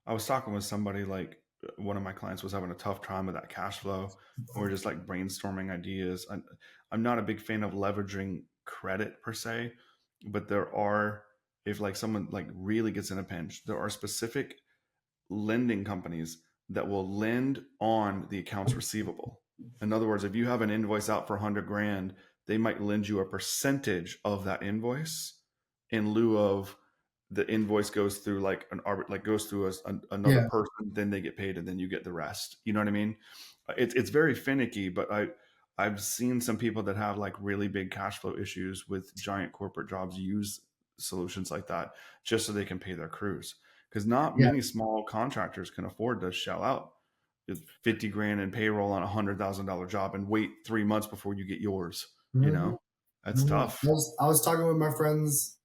I was talking with somebody, like one of my clients was having a tough time with that cash flow. And we're just like brainstorming ideas. I'm not a big fan of leveraging credit per se, but there are, if like someone like really gets in a pinch, there are specific lending companies that will lend on the accounts receivable. In other words, if you have an invoice out for 100 grand, they might lend you a percentage of that invoice in lieu of the invoice goes through like goes through another Yeah. person, then they get paid, and then you get the rest. You know what I mean? It's very finicky, but I've seen some people that have like really big cash flow issues with giant corporate jobs use solutions like that just so they can pay their crews, because not Yeah. many small contractors can afford to shell out 50 grand in payroll on $100,000 job and wait 3 months before you get yours. You Mhm. know, that's Mhm. tough. I was talking with my friends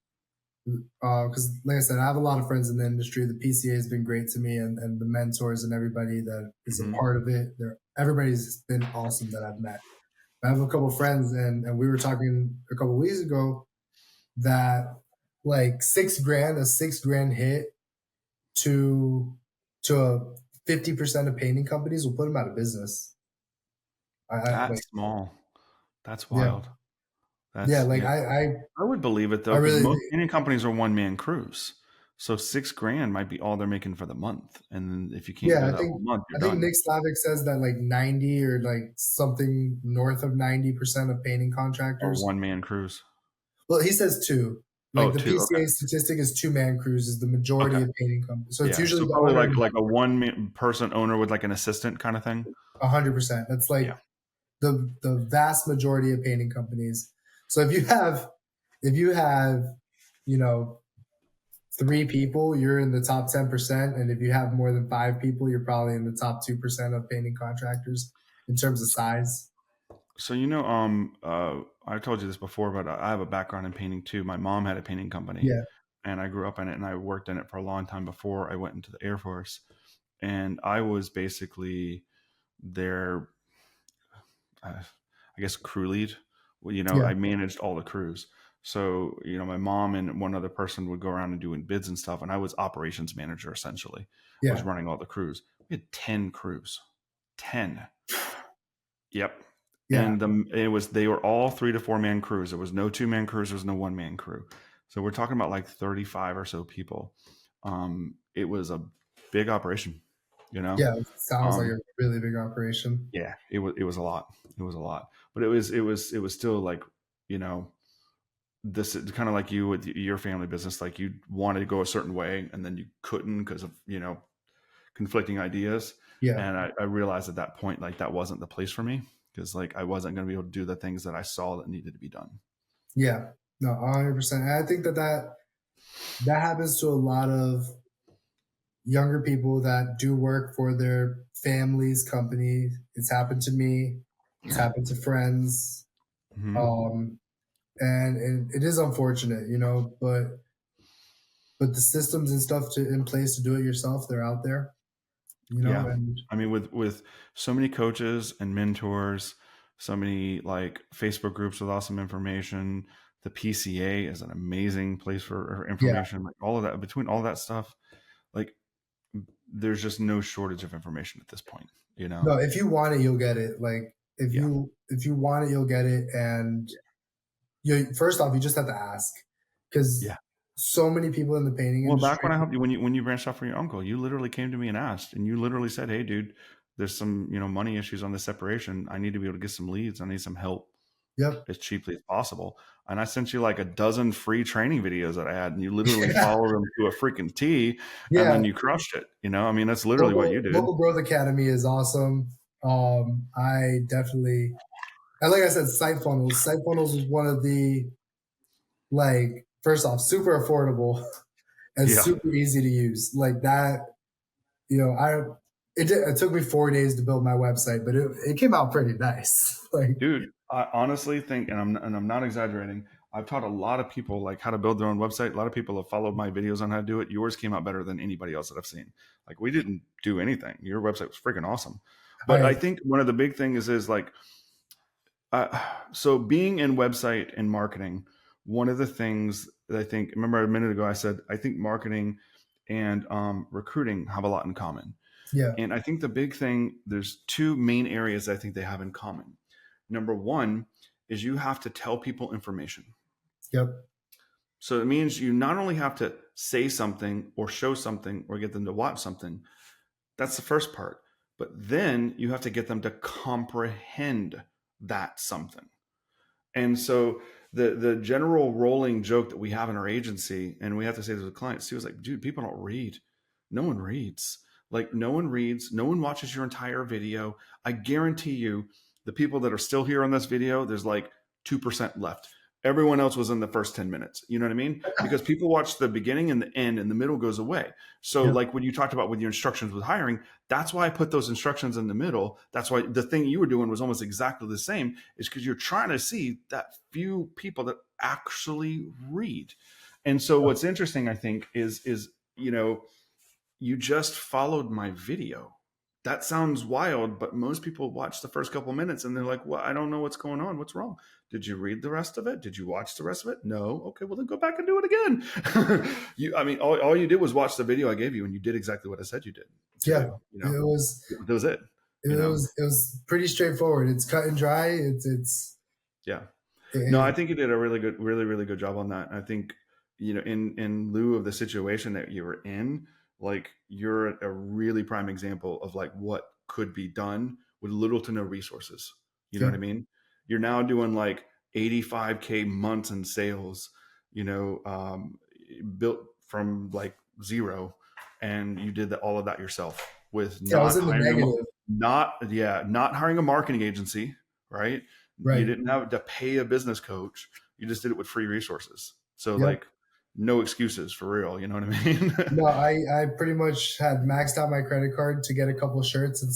because, like I said, I have a lot of friends in the industry. The PCA has been great to me, and the mentors and everybody that is a Hmm. part of it. Everybody's been awesome that I've met. I have a couple friends, and we were talking a couple weeks ago that like 6 grand, a 6 grand hit to a 50% of painting companies will put them out of business. Like, That's small. That's yeah, wild. yeah. That's Like yeah. I would believe it I though, because really, most painting companies are one man crews. So 6 grand might be all they're making for the month. And then if you can't yeah. do I that whole think month, you're I think done. Nick Slavic says that like 90 or like something north of 90% of painting Or contractors. one man crews. Well, he says two. Oh, Like the two. Okay. PCA statistic is 2-man crews is the Okay. majority of painting companies. So it's Yeah. usually So the probably owner like and a one person owner with like an assistant kind of thing. 100%. That's like Yeah. the vast majority of painting companies. So if you have you know 3 people, you're in the top 10%, and if you have more than 5 people, you're probably in the top 2% of painting contractors in terms of size. So I told you this before, but I have a background in painting too. My mom had a painting company, Yeah, and I grew up in it, and I worked in it for a long time before I went into the Air Force. And I was basically their, I guess, crew lead. Well, yeah, I managed all the crews. So, my mom and one other person would go around and doing bids and stuff, and I was operations manager essentially. I was yeah, running all the crews. We had 10 crews. 10. Yep. yeah, And they were all 3 to 4 man crews. There was no 2 man crews. There was no 1 man crew. So we're talking about like 35 or so people. It was a big operation, you know? yeah. It sounds like Um, a really big operation. yeah, it was a lot. It was a lot, but it was still like, you know, this is kind of like you with your family business. Like you wanted to go a certain way and then you couldn't because of, conflicting ideas. Yeah, And I realized at that point, like that wasn't the place for me, because like I wasn't going to be able to do the things that I saw that needed to be done. yeah. No, 100%. And I think that happens to a lot of younger people that do work for their family's company. It's happened to me. It's happened to friends. Hmm. Um, and it is unfortunate, but the systems and stuff in place to do it yourself, they're out there, Yeah. and I mean, with so many coaches and mentors, so many like Facebook groups with awesome information. The PCA is an amazing place for yeah, information. Like all of that, between all that stuff, like there's just no shortage of information at this point. You know? no, if you want it, you'll get it. Like Yeah. if you want it, you'll get it. And you first off, you just have to ask because Yeah. so many people in the painting Well, back industry. when I helped you, when you branched off from your uncle, you literally came to me and asked, and you literally said, "Hey, dude, there's some money issues on this separation. I need to be able to get some leads. I need some help Yep. as cheaply as possible." And I sent you like a dozen free training videos that I had, and you literally followed them to a freaking T, and Yeah. then you crushed it. I mean, that's literally what Local you did. Local Growth Academy is awesome. I definitely, and like I said, Site Funnels. Site Funnels was one of the, like, first off, super affordable and Yeah, super easy to use. Like that, it took me 4 days to build my website, but it came out pretty nice. Like, dude. I honestly think, and I'm not exaggerating. I've taught a lot of people like how to build their own website. A lot of people have followed my videos on how to do it. Yours came out better than anybody else that I've seen. Like we didn't do anything. Your website was freaking awesome. But I I think one of the big things is like, so being in website and marketing, one of the things that I think, remember a minute ago, I said, I think marketing and recruiting have a lot in common. Yeah. And I think the big thing, there's two main areas I think they have in common. Number one is you have to tell people information. Yep. So it means you not only have to say something or show something or get them to watch something. That's the first part. But then you have to get them to comprehend that something. And so the general rolling joke that we have in our agency, and we have to say to the clients too, is like, dude, people don't read. No one reads. Like, no one reads. No one watches your entire video. I guarantee you, the people that are still here on this video, there's like 2% left. Everyone else was in the first 10 minutes. You know what I mean? Because people watch the beginning and the end, and the middle goes away. So, Yep. like when you talked about with your instructions with hiring, that's why I put those instructions in the middle. That's why the thing you were doing was almost exactly the same, is because you're trying to see that few people that actually read. And so what's interesting, I think, is you just followed my video. That sounds wild, but most people watch the first couple minutes and they're like, well, I don't know what's going on. What's wrong? Did you read the rest of it? Did you watch the rest of it? No. Okay, well then go back and do it again. All you did was watch the video I gave you, and you did exactly what I said you did to Yeah. do. It was That was it. it was pretty straightforward. It's cut and dry. Yeah. No, I It, think you did a really good job on that. I think, in lieu of the situation that you were in, like you're a really prime example of like what could be done with little to no resources. You know yeah. what I mean? You're now doing like 85K months in sales, built from like zero, and you did all of that yourself with Yeah, I was not in the hiring negative. not hiring a marketing agency, right? You Right. didn't have to pay a business coach. You just did it with free resources. So Yep. like no excuses for real. You know what I mean? No, I pretty much had maxed out my credit card to get a couple shirts and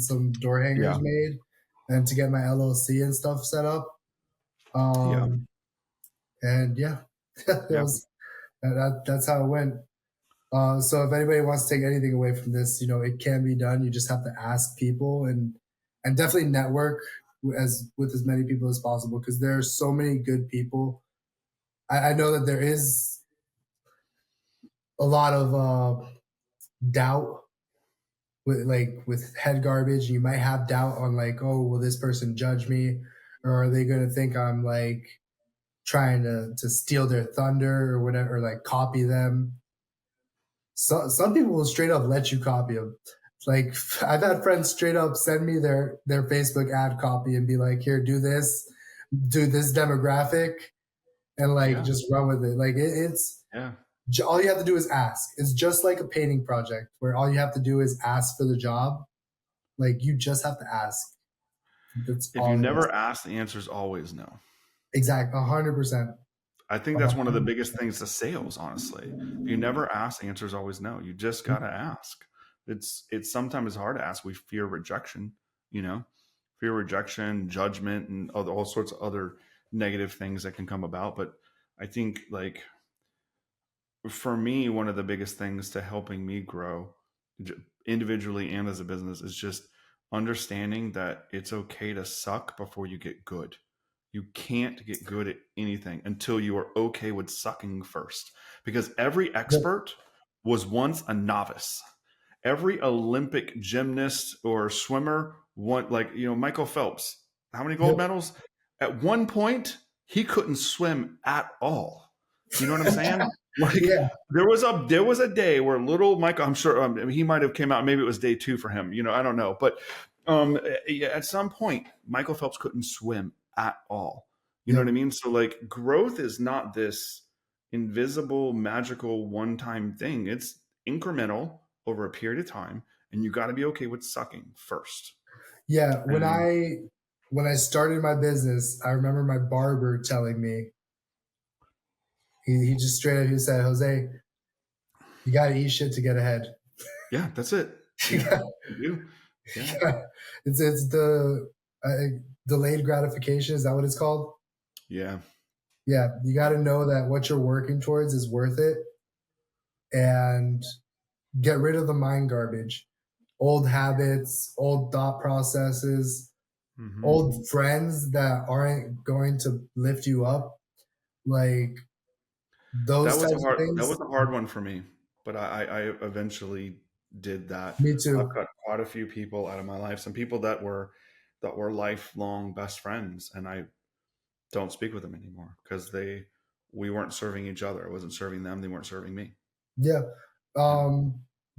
some door hangers Yeah. made, and to get my LLC and stuff set up. Yeah. And yeah, Yeah. that's how it went. So if anybody wants to take anything away from this, it can be done. You just have to ask people, and definitely network with as many people as possible, because there are so many good people. I know that there is a lot of doubt with head garbage. You might have doubt on like, oh, will this person judge me, or are they going to think I'm like trying to steal their thunder or whatever, or like copy them. Some people will straight up let you copy them. Like, I've had friends straight up send me their Facebook ad copy and be like, here, do this demographic, and like Yeah. just run with it. Like it's Yeah. all you have to do is ask. It's just like a painting project where all you have to do is ask for the job. Like, you just have to ask. That's If you all it is. never ask, the answer is always no. Exactly. 100%. I think that's one of the biggest things to sales, honestly. If you never ask, the answer is always no. You just gotta ask. It's sometimes hard to ask. We fear rejection, fear rejection, judgment, and all sorts of other negative things that can come about. But I think like for me, one of the biggest things to helping me grow individually and as a business is just understanding that it's okay to suck before you get good. You can't get good at anything until you are okay with sucking first, because every Yep. expert was once a novice. Every Olympic gymnast or swimmer, Michael Phelps, how many gold Yep. medals? At one point, he couldn't swim at all. You know what I'm saying? Like Yeah. there was a day where little Michael, I'm sure he might have came out. Maybe it was day 2 for him. I don't know, but at some point, Michael Phelps couldn't swim at all. You know Yep. what I mean? So like growth is not this invisible, magical one-time thing. It's incremental over a period of time, and you got to be okay with sucking first. Yeah. And When I started my business, I remember my barber telling me, he just straight up, he said, Jose, you got to eat shit to get ahead. yeah, that's it. Yeah, you do. Yeah. It's the delayed gratification. Is that what it's called? Yeah. Yeah. You got to know that what you're working towards is worth it, and get rid of the mind garbage, old habits, old thought processes, Mm-hmm. old friends that aren't going to lift you up. Like those types of That things. was a hard one for me. but I eventually did that. Me I've too. cut quite a few people out of my life, some people that were lifelong best friends, and I don't speak with them anymore because we weren't serving each other. I wasn't serving them. They weren't serving me. Yeah. Yeah.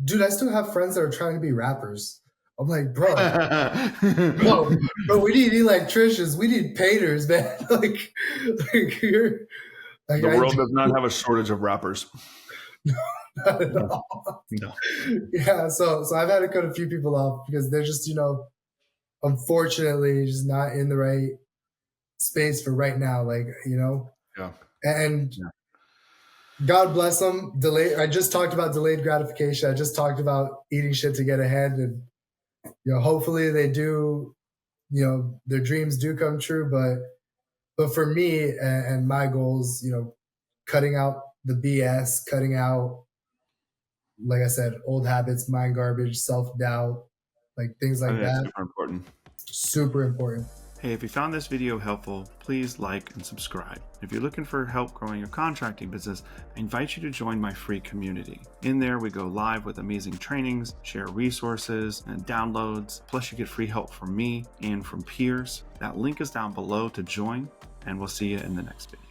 Dude, I still have friends that are trying to be rappers. I'm like, bro, The we need electricians, we need painters, man. Like you're like I world does not have a shortage of rappers. not at No, all. no. Yeah, so I've had to cut a few people off because they're just, unfortunately just not in the right space for right now. Like, Yeah. and Yeah. God bless them. I just talked about delayed gratification. I just talked about eating shit to get ahead, and hopefully they do. Their dreams do come true. But for me and my goals, cutting out the BS, cutting out, like I said, old habits, mind garbage, self doubt, like things I like think that's that. super important. Super important. Hey, if you found this video helpful, please like and subscribe. If you're looking for help growing your contracting business, I invite you to join my free community. In there, we go live with amazing trainings, share resources and downloads, plus you get free help from me and from peers. That link is down below to join, and we'll see you in the next video.